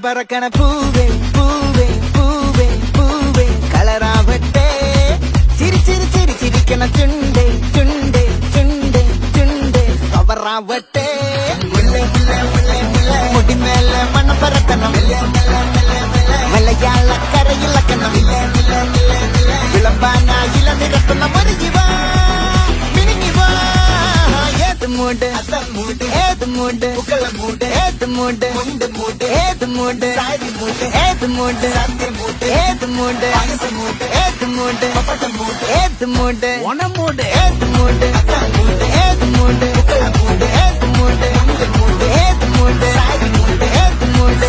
പറക്കണ പൂവേ പൂവേ പൂവേ പൂവേ കളറാവട്ടെ ചിരി ചിരി ചിരി ചിരിക്കണ ചുണ്ടേ ചുണ്ടേ ചുണ്ടേ ചുണ്ടേ കവറാവട്ടെ മുടിമേലെ മണ്ണ് പറക്കണം മലയാള കരയിളക്കണം വിളമ്പാനായില നിരത്തുന്ന ഒരു ജീവ മിനിങ്ങിവാ ഏത് മൂട് ഏത് മൂട് ഏത് മൂട് ഏത് മൂട് ഏത് മൂട് ഏത് മൂട് ഏത് മൂട് ഏത് മൂട് ഓണമൂട് ഏത് മൂട് ഏത് മൂട് ഏത് മൂട് ഏത് മൂട് ഏത് മൂട്